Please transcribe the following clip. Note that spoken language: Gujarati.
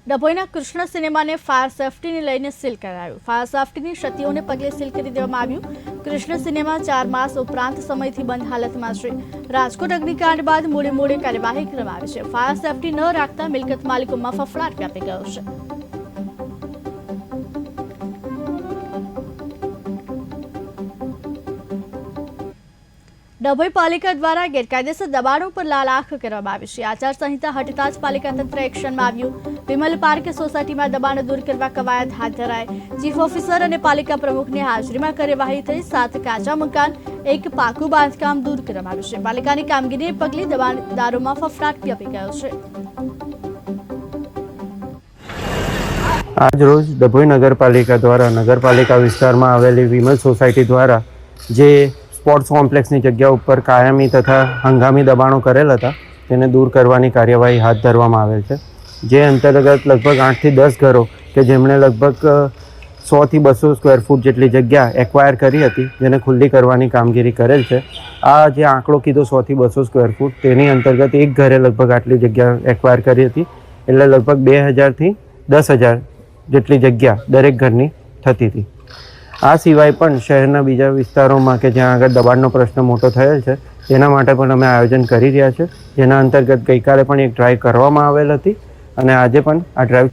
ડભોઈના કૃષ્ણ સિનેમાને ફાયર સેફટીને લઈને સીલ કરાયું। ફાયર સેફટીની ક્ષતિઓને પગલે સીલ કરી દેવામાં આવ્યું। કૃષ્ણ સિનેમા 4 માસ ઉપરાંત સમયથી બંધ હાલતમાં છે। રાજકોટ અગ્નિકાંડ બાદ મોડે કાર્યવાહી કરવામાં આવી છે। ફાયર સેફટી ન રાખતા મિલકત માલિકોમાં ફફડાટ વ્યાપી ગયો છે। ડભોઈ પાલિકા દ્વારા ગેરકાયદેસર દબાણો પર લાલ આંખ કરવામાં આવી છે। આચારસંહિતા હટતા જ પાલિકા તંત્ર એક્શનમાં આવ્યું। વિમલ પાર્ક સોસાયટીમાં દબાણો દૂર કરવા કવાયત હાથ ધરાઈ। ચીફ ઓફિસર અને પાલિકા પ્રમુખની હાજરીમાં કાર્યવાહી થઈ। 7 કાચા મકાન, 1 પાકું બાંધકામ દૂર કરવામાં આવ્યું છે। પાલિકાની કામગીરીને પગલે દબાણદારોમાં ફફડાટ વ્યાપી ગયો છે। આજ રોજ ડભોઈ નગરપાલિકા દ્વારા નગરપાલિકા વિસ્તારમાં આવેલી વિમલ સોસાયટી દ્વારા જે સ્પોર્ટ્સ કોમ્પ્લેક્સની જગ્યા ઉપર કાયમી તથા હંગામી દબાણો કરેલ હતા તેને દૂર કરવાની કાર્યવાહી હાથ ધરવામાં આવેલ છે। જે અંતર્ગત લગભગ 8 થી 10 ઘરો કે જેમણે લગભગ 100 થી 200 સ્ક્વેર ફૂટ જેટલી જગ્યા એક્વાયર કરી હતી જેને ખુલ્લી કરવાની કામગીરી કરેલ છે। આ જે આંકડો કીધો 100 થી 200 સ્ક્વેર ફૂટ તેની અંતર્ગત એક ઘરે લગભગ આટલી જગ્યા એક્વાયર કરી હતી એટલે લગભગ 2000 થી 10,000 જેટલી જગ્યા દરેક ઘરની થતી હતી। આ સિવાય પણ શહેરના બીજા વિસ્તારોમાં કે જ્યાં આગળ દબાણનો પ્રશ્ન મોટો થયેલ છે તેના માટે પણ અમે આયોજન કરી રહ્યા છીએ। જેના અંતર્ગત ગઈકાલે પણ એક ડ્રાઈવ કરવામાં આવેલ હતી અને આજે પણ આ ડ્રાઈવ